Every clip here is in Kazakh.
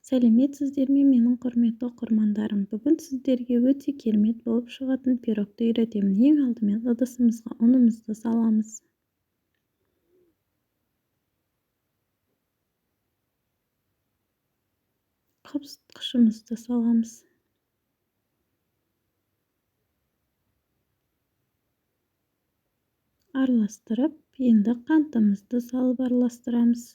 Сәлеметсіздер ме, менің құрметті оқырмандарым. Бүгін сіздерге өте керемет болып шығатын пирогты үйретемін. Ең алдымен ыдысымызға ұнымызды саламыз. Қышымызды саламыз. Араластырып, енді қантымызды салып араластырамыз.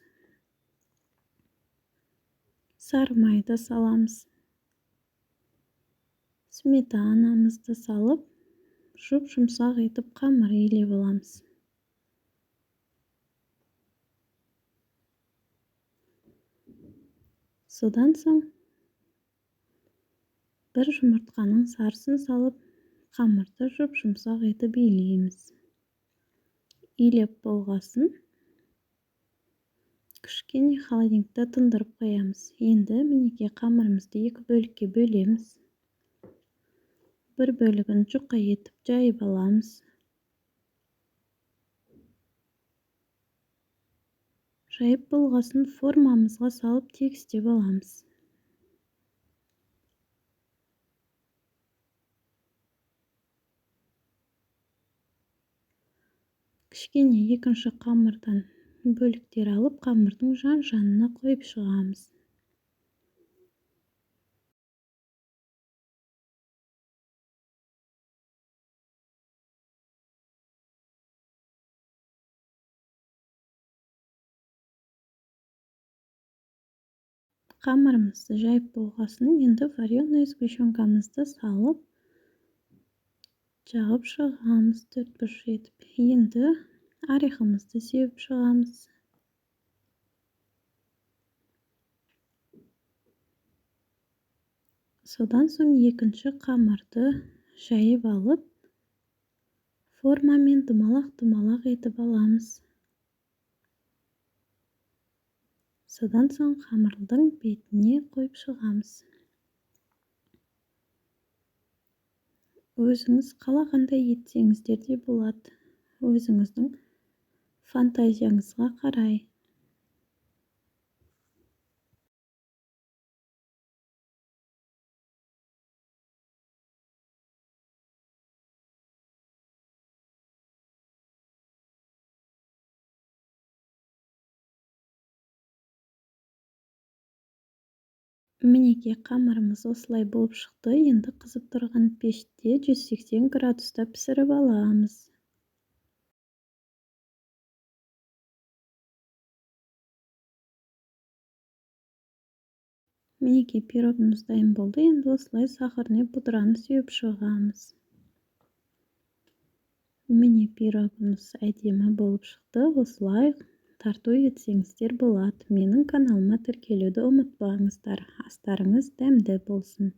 Сары майды саламыз. Сметанамызды салып, жұмсақ етіп қамыр илеп аламыз. Содан соң бір жұмыртқаның сарысын салып, қамырды жұмсақ етіп илейміз. Илеп болғасын, кішкене холодильникте тындырып қоямыз. Енді мінекей қамырымызды екі бөлікке бөлеміз. Бір бөлігін жұқа етіп жайып аламыз. Жайып болғасын формамызға салып тегістеп аламыз. Кішкене екінші қамырдан бөліктер алып, қамырдың жан-жанына қойып шығамыз. Қамырымызды жайып болғасын, енді вареный сгущенкамызды салып, жағып шығамыз 4-5 етіп. Енді орехымызды сеуіп шығамыз. Содан соң екінші қамырды жайып алып, формамен думалақ етіп аламыз. Содан соң қамырдың бетіне қойып шығамыз. Өзіңіз қалағандай етсеңіздер де болады. Өзіңіздің фантазияңызға қарай. Мінекей қамырымыз осылай болып шықты. Енді қызып тұрған пеште 180 градуста пісіріп аламыз. Мінекей пирогымыз дайын болды. Енді осылай сахарный пудраны сеуіп шығамыз. Міне пирогымыз әдемі болып шықты. Осылай тарту етсеңіздер болады. Менің каналыма тіркелуді ұмытпаңыздар. Астарыңыз дәмді болсын.